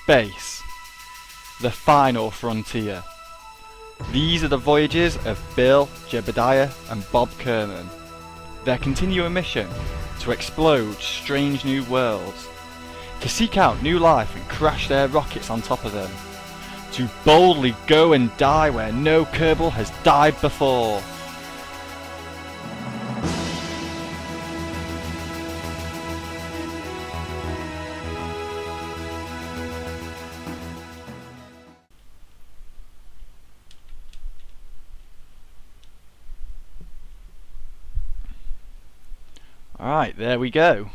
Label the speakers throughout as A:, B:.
A: space, the final frontier. These are the voyages of Bill, Jebediah and Bob Kerman. Their continuing mission to explode strange new worlds, to seek out new life and crash their rockets on top of them, to boldly go and die where no Kerbal has died before. Alright, there we go.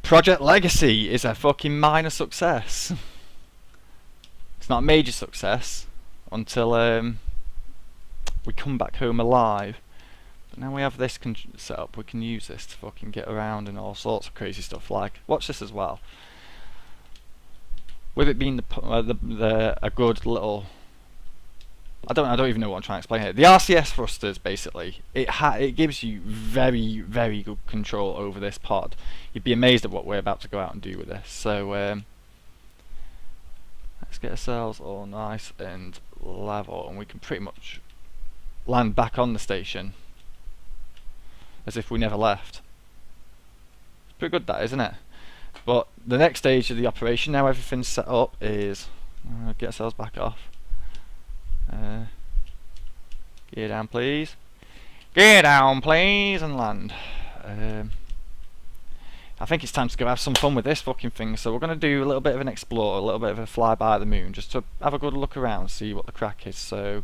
A: Project Legacy is a fucking minor success. It's not a major success until we come back home alive. But now we have this set up, we can use this to fucking get around and all sorts of crazy stuff. Like, watch this as well. With it being a good little, I don't even know what I'm trying to explain here. The RCS thrusters, basically, it gives you very, very good control over this pod. You'd be amazed at what we're about to go out and do with this. So let's get ourselves all nice and level, and we can pretty much land back on the station as if we never left. Pretty good, that, isn't it? But the next stage of the operation, now everything's set up, is get ourselves back off. Gear down, please. Gear down, please, and land. I think it's time to go have some fun with this fucking thing. So we're going to do a little bit of an explore, a little bit of a flyby of the moon, just to have a good look around, see what the crack is. So,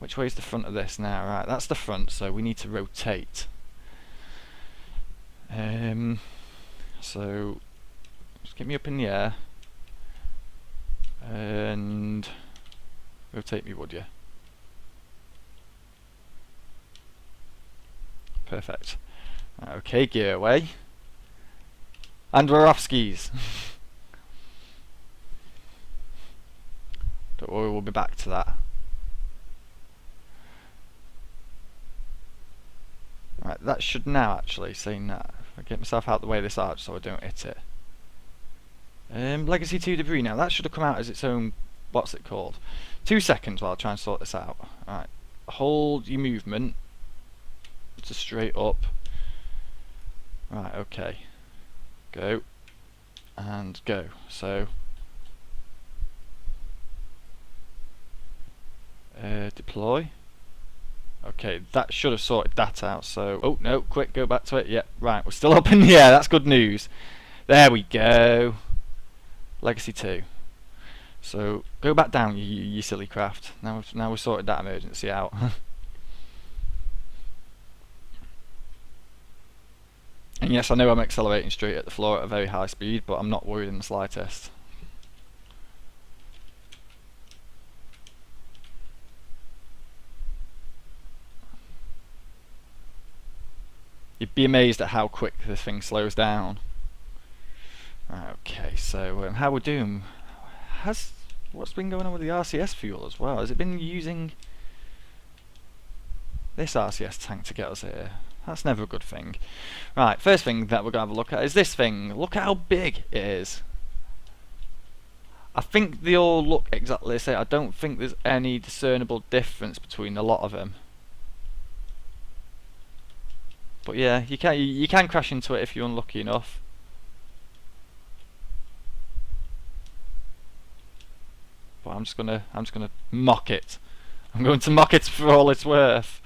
A: which way is the front of this now? Right, that's the front. So we need to rotate. So just get me up in the air and rotate me, would you? Perfect. Okay, gear away. And we're off skis. Don't worry, we'll be back to that. Right, that should now actually, saying that, if I get myself out of the way of this arch so I don't hit it. Legacy 2 debris now, that should have come out as its own, what's it called? 2 seconds while I try and sort this out. Alright, hold your movement to straight up. Right, okay. Go. And go. So, deploy. Okay, that should have sorted that out. So, oh no, quick, go back to it. Yep, right, we're still up in the air. That's good news. There we go. Legacy 2. So go back down, you silly craft. Now we've sorted that emergency out. And yes, I know I'm accelerating straight at the floor at a very high speed, but I'm not worried in the slightest. You'd be amazed at how quick this thing slows down. Okay, so how we're doing? What's been going on with the RCS fuel as well? Has it been using this RCS tank to get us here? That's never a good thing. Right, first thing that we're going to have a look at is this thing. Look at how big it is. I think they all look exactly the same. I don't think there's any discernible difference between a lot of them. But yeah, you can crash into it if you're unlucky enough. But I'm just gonna mock it. I'm going to mock it for all it's worth.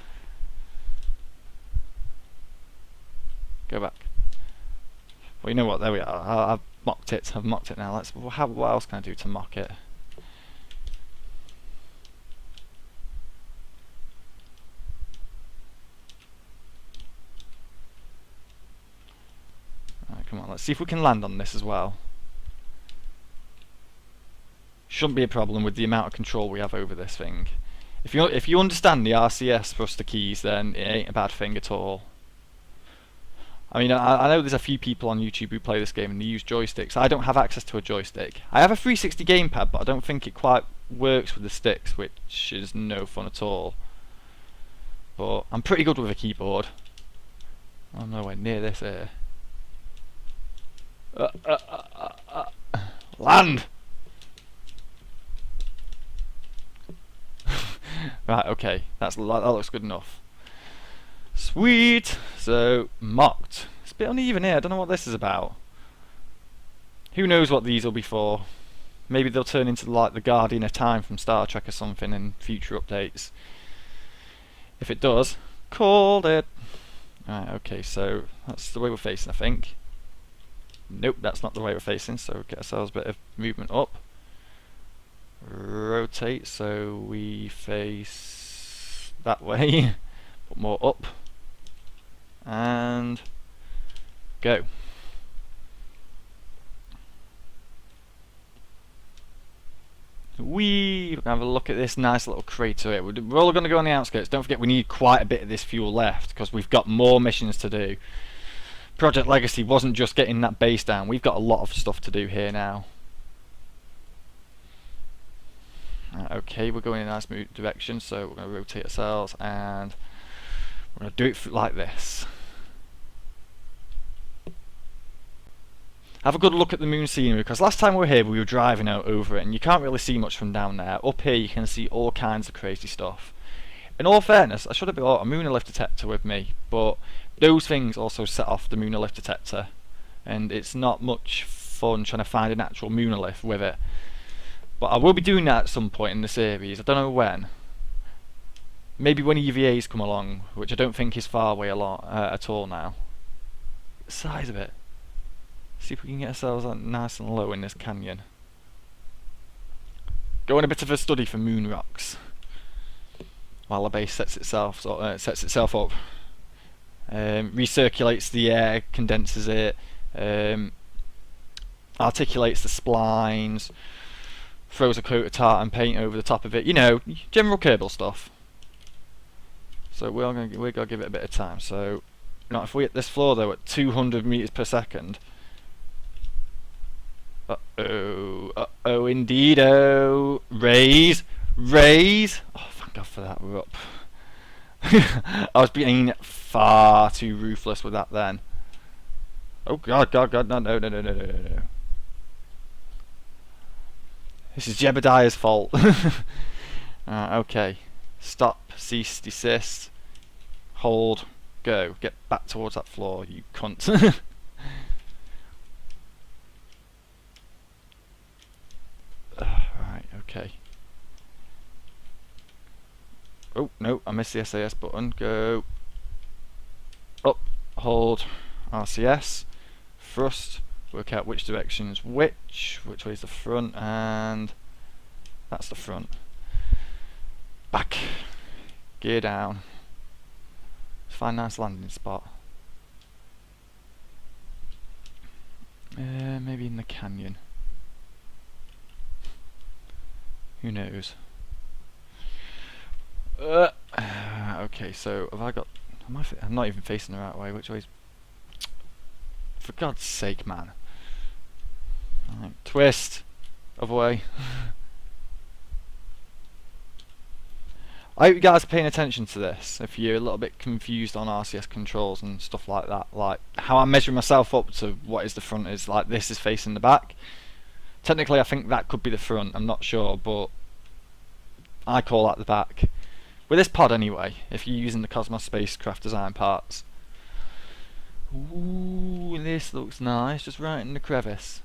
A: Go back. Well, you know what? There we are. I've mocked it. I've mocked it now. What else can I do to mock it? Alright, come on. Let's see if we can land on this as well. Shouldn't be a problem with the amount of control we have over this thing. If you understand the RCS thruster keys, then it ain't a bad thing at all. I mean, I know there's a few people on YouTube who play this game and they use joysticks. I don't have access to a joystick. I have a 360 gamepad, but I don't think it quite works with the sticks, which is no fun at all. But I'm pretty good with a keyboard. I'm nowhere near this here. Land! Right, okay, that looks good enough. Sweet! So, mocked. It's a bit uneven here, I don't know what this is about. Who knows what these will be for. Maybe they'll turn into like the Guardian of Time from Star Trek or something in future updates. If it does, called it! Right, okay, so that's the way we're facing, I think. Nope, that's not the way we're facing, so get ourselves a bit of movement up. Rotate so we face that way. Put more up. And go. We have a look at this nice little crater here. We're all going to go on the outskirts. Don't forget we need quite a bit of this fuel left because we've got more missions to do. Project Legacy wasn't just getting that base down. We've got a lot of stuff to do here now. Okay, we're going in a nice direction, so we're going to rotate ourselves and we're going to do it like this. Have a good look at the moon scenery, because last time we were here we were driving out over it and you can't really see much from down there. Up here you can see all kinds of crazy stuff. In all fairness, I should have brought a monolith detector with me, but those things also set off the monolith detector and it's not much fun trying to find an actual monolith with it. But I will be doing that at some point in the series, I don't know when. Maybe when EVAs come along, which I don't think is far away at all now. The size of it. See if we can get ourselves nice and low in this canyon. Go on a bit of a study for moon rocks while the base sets itself up. Recirculates the air, condenses it, articulates the splines, throws a coat of tartan paint over the top of it. You know, general Kerbal stuff. So we're gonna give it a bit of time. So, not if we hit this floor though at 200 meters per second. Uh-oh, indeed-o. Raise! Oh, thank God for that, we're up. I was being far too ruthless with that then. Oh God, no. This is Jebediah's fault. Okay. Stop, cease, desist, hold, go. Get back towards that floor, you cunt. Right, okay. Oh, no, I missed the SAS button. Go. Up, hold, RCS, thrust, work out which direction is which way is the front, and that's the front. Back. Gear down. Let's find a nice landing spot. Maybe in the canyon. Who knows? Okay, so have I got... I'm not even facing the right way. Which way's... For God's sake, man. Right, twist. Other way. I hope you guys are paying attention to this. If you're a little bit confused on RCS controls and stuff like that, like how I'm measuring myself up to what is the front is like this is facing the back. Technically, I think that could be the front. I'm not sure, but I call that the back. With this pod, anyway. If you're using the Cosmos Spacecraft design parts. Ooh, this looks nice. Just right in the crevice.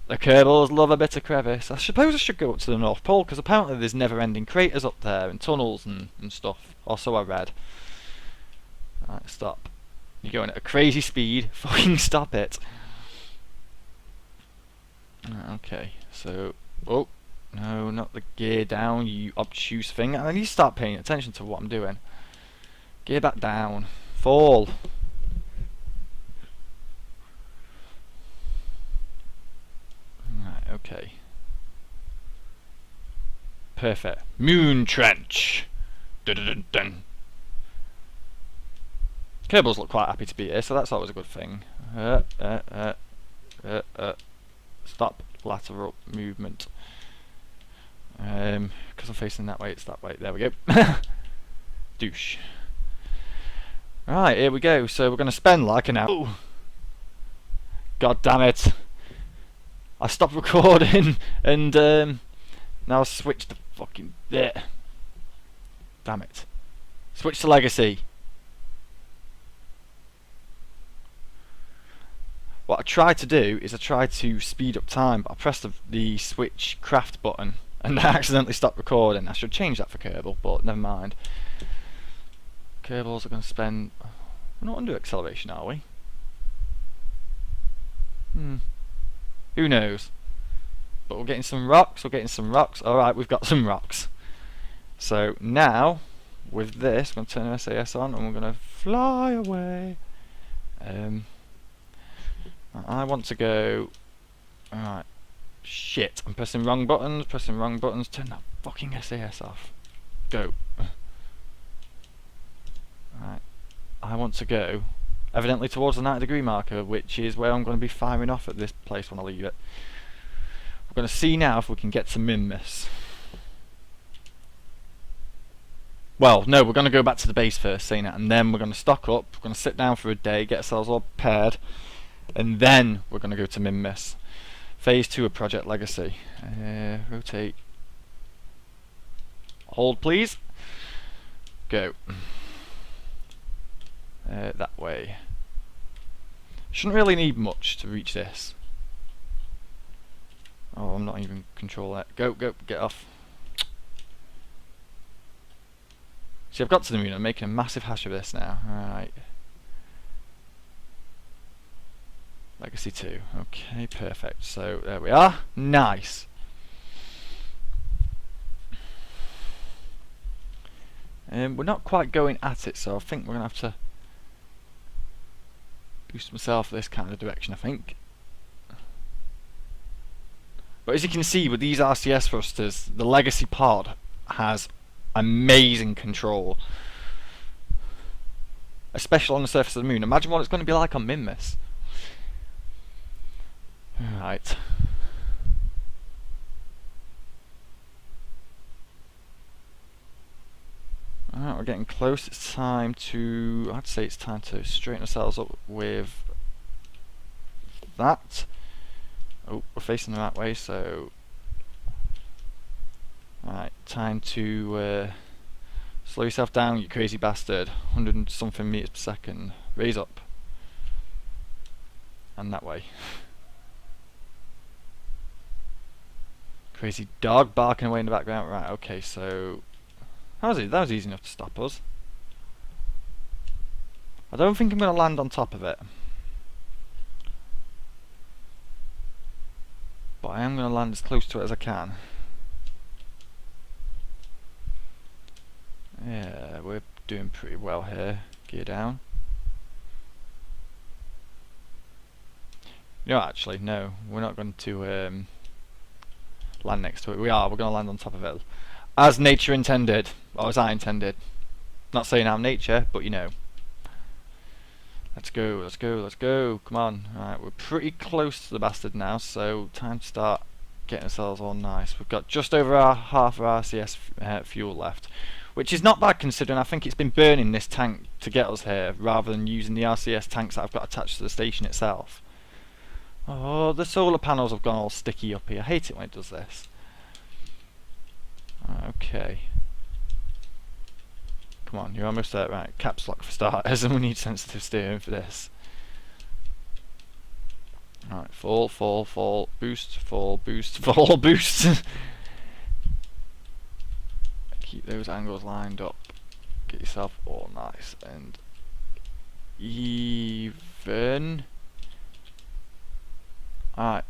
A: The Kerbals love a bit of crevice. I suppose I should go up to the North Pole, because apparently there's never-ending craters up there, and tunnels and stuff. Or so I read. Right, stop. You're going at a crazy speed. Fucking stop it. Okay, so... Oh, no, not the gear down, you obtuse thing. I need to start paying attention to what I'm doing. Gear back down. Fall. Right, okay. Perfect. Moon trench. Dun dun dun. Kerbals look quite happy to be here, so that's always a good thing. Stop lateral movement. Because I'm facing that way, it's that way. There we go. Douche. Right, here we go. So we're going to spend like an hour. God damn it! I stopped recording and now I switched to fucking there. Damn it! Switch to legacy. What I tried to do is I tried to speed up time, but I pressed the switch craft button and I accidentally stopped recording. I should change that for Kerbal, but never mind. Kerbals are going to spend... We're not under acceleration, are we? Who knows? But we're getting some rocks, Alright, we've got some rocks. So now, with this, I'm going to turn the SAS on and we're going to fly away. I want to go... Alright. Shit, I'm pressing wrong buttons, turn that fucking SAS off. Go. Alright. I want to go, evidently, towards the 90-degree marker, which is where I'm going to be firing off at this place when I leave it. We're going to see now if we can get to Minmus. Well, no, we're going to go back to the base first, saying that, and then we're going to stock up, we're going to sit down for a day, get ourselves all prepared, and then we're going to go to Minmus. Phase 2 of Project Legacy. Rotate. Hold, please. Go. That way. Shouldn't really need much to reach this. Oh, I'm not even controlling it. Go, get off. See, I've got to the moon. I'm making a massive hash of this now. Alright. Legacy 2. Okay, perfect. So, there we are. Nice. We're not quite going at it, so I think we're going to have to boost myself this kind of direction, I think. But as you can see with these RCS thrusters, the Legacy pod has amazing control. Especially on the surface of the moon. Imagine what it's going to be like on Minmus. Right. Alright, we're getting close. It's time to... I'd say it's time to straighten ourselves up with that. Oh, we're facing the right way, so... Alright, time to slow yourself down, you crazy bastard. 100 and something meters per second. Raise up. And that way. Crazy dog barking away in the background. Right, okay, so... That was easy enough to stop us. I don't think I'm going to land on top of it. But I am going to land as close to it as I can. Yeah, we're doing pretty well here. Gear down. No, actually, no. We're not going to land next to it. We're going to land on top of it. As nature intended. Or as I intended. Not saying I'm nature, but you know. Let's go. Come on. Alright, we're pretty close to the bastard now, so time to start getting ourselves all nice. We've got just over half our RCS fuel left. Which is not bad considering I think it's been burning this tank to get us here, rather than using the RCS tanks that I've got attached to the station itself. Oh, the solar panels have gone all sticky up here. I hate it when it does this. Okay. Come on, you're almost there. Right, caps lock for starters, and we need sensitive steering for this. Alright, fall, boost, fall, boost. Keep those angles lined up. Get yourself all nice and even. Alright.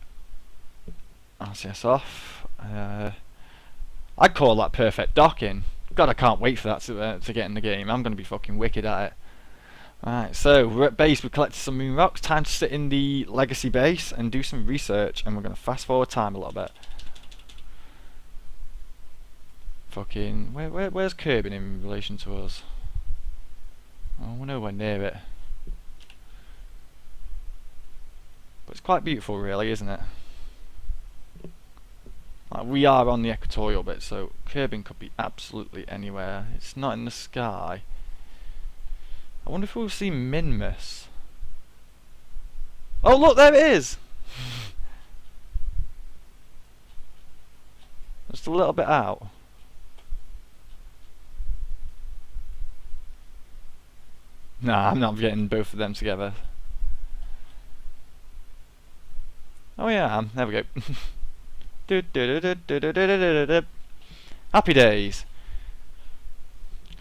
A: RCS off. I'd call that perfect docking. God, I can't wait for that to get in the game. I'm going to be fucking wicked at it. Alright, so we're at base. We've collected some moon rocks. Time to sit in the Legacy base and do some research. And we're going to fast forward time a little bit. Fucking... Where's Kerbin in relation to us? Oh, we're nowhere near it. But it's quite beautiful, really, isn't it? Like, we are on the equatorial bit, so Kerbin could be absolutely anywhere. It's not in the sky. I wonder if we'll see Minmus. Oh look, there it is! Just a little bit out. Nah, I'm not getting both of them together. Oh yeah, there we go. Happy days.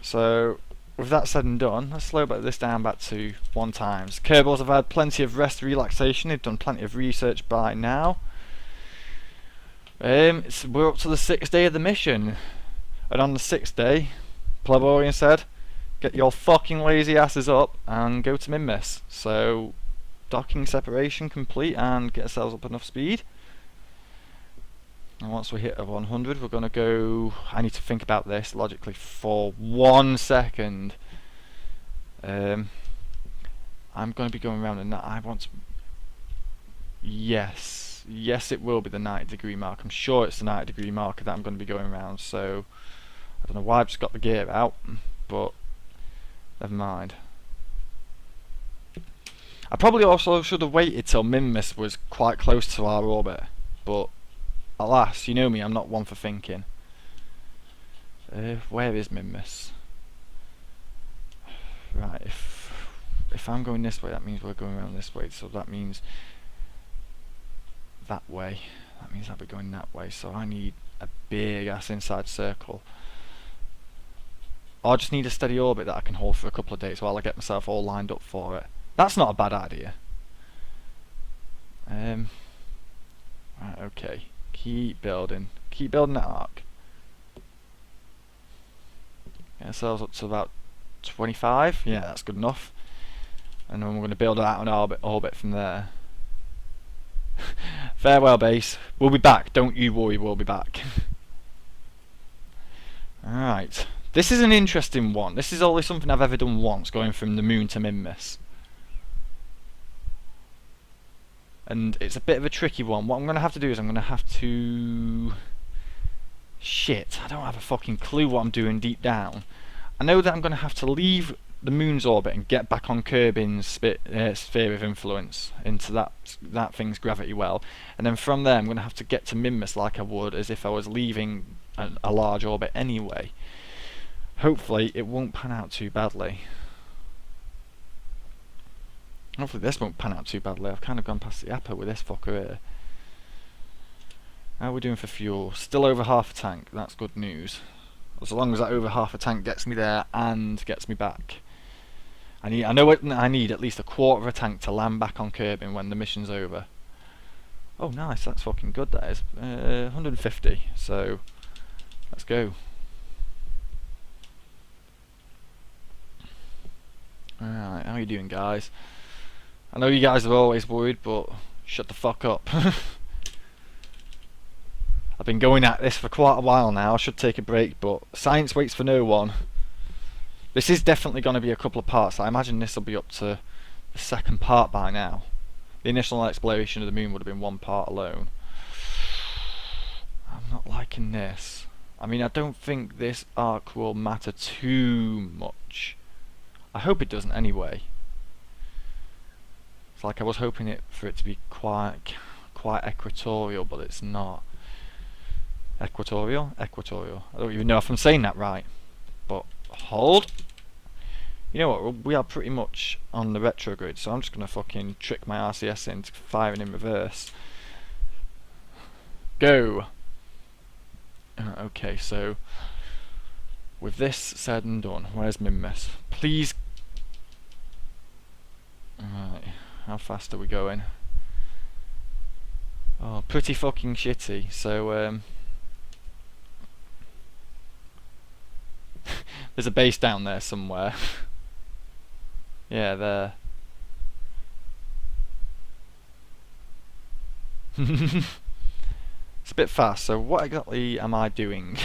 A: So, with that said and done, let's slow this down back to 1 times. Kerbals have had plenty of rest, relaxation. They've done plenty of research by now. We're up to the 6th day of the mission, and on the 6th day, Pleborian said, "Get your fucking lazy asses up and go to Minmus." So, docking separation complete and get ourselves up enough speed. And once we hit a 100, we're gonna go. I need to think about this logically for 1 second. I'm gonna be going around, and I want to. Yes, it will be the 90-degree mark. I'm sure it's the 90-degree marker that I'm going to be going around. So I don't know why I've just got the gear out, but never mind. I probably also should have waited till Minmus was quite close to our orbit, but alas, you know me, I'm not one for thinking. Where is Minmus? Right, if I'm going this way, that means we're going around this way, so that means that way. That means I'll be going that way, so I need a big ass inside circle. Or I just need a steady orbit that I can hold for a couple of days while I get myself all lined up for it. That's not a bad idea. Right, okay. Keep building that arc. Get ourselves up to about 25. Yeah, that's good enough. And then we're going to build out an orbit from there. Farewell, base. We'll be back. Don't you worry, we'll be back. Alright. This is an interesting one. This is only something I've ever done once, going from the moon to Minmus. And it's a bit of a tricky one. What I'm going to have to do is I'm going to have to... Shit, I don't have a fucking clue what I'm doing deep down. I know that I'm going to have to leave the moon's orbit and get back on Kerbin's sphere of influence into that thing's gravity well, and then from there I'm going to have to get to Minmus like I would as if I was leaving a large orbit anyway. Hopefully it won't pan out too badly. Hopefully this won't pan out too badly. I've kind of gone past the upper with this fucker here. How are we doing for fuel? Still over half a tank. That's good news. As long as that over half a tank gets me there and gets me back. I need at least a quarter of a tank to land back on Kerbin when the mission's over. Oh nice, that's fucking good that is. 150, so let's go. Alright, how are you doing guys? I know you guys are always worried, but shut the fuck up. I've been going at this for quite a while now. I should take a break, but science waits for no one. This is definitely going to be a couple of parts. I imagine this will be up to the 2nd part by now. The initial exploration of the moon would have been 1 part alone. I'm not liking this. I mean, I don't think this arc will matter too much. I hope it doesn't anyway. It's like I was hoping for it to be quite equatorial, but it's not. Equatorial? Equatorial. I don't even know if I'm saying that right. But hold. You know what? We are pretty much on the retrograde, so I'm just gonna fucking trick my RCS into firing in reverse. Go. Okay, so with this said and done, where's Minmus? Please. Alright, how fast are we going? Oh, pretty fucking shitty. So there's a base down there somewhere. Yeah, there. It's a bit fast, so what exactly am I doing?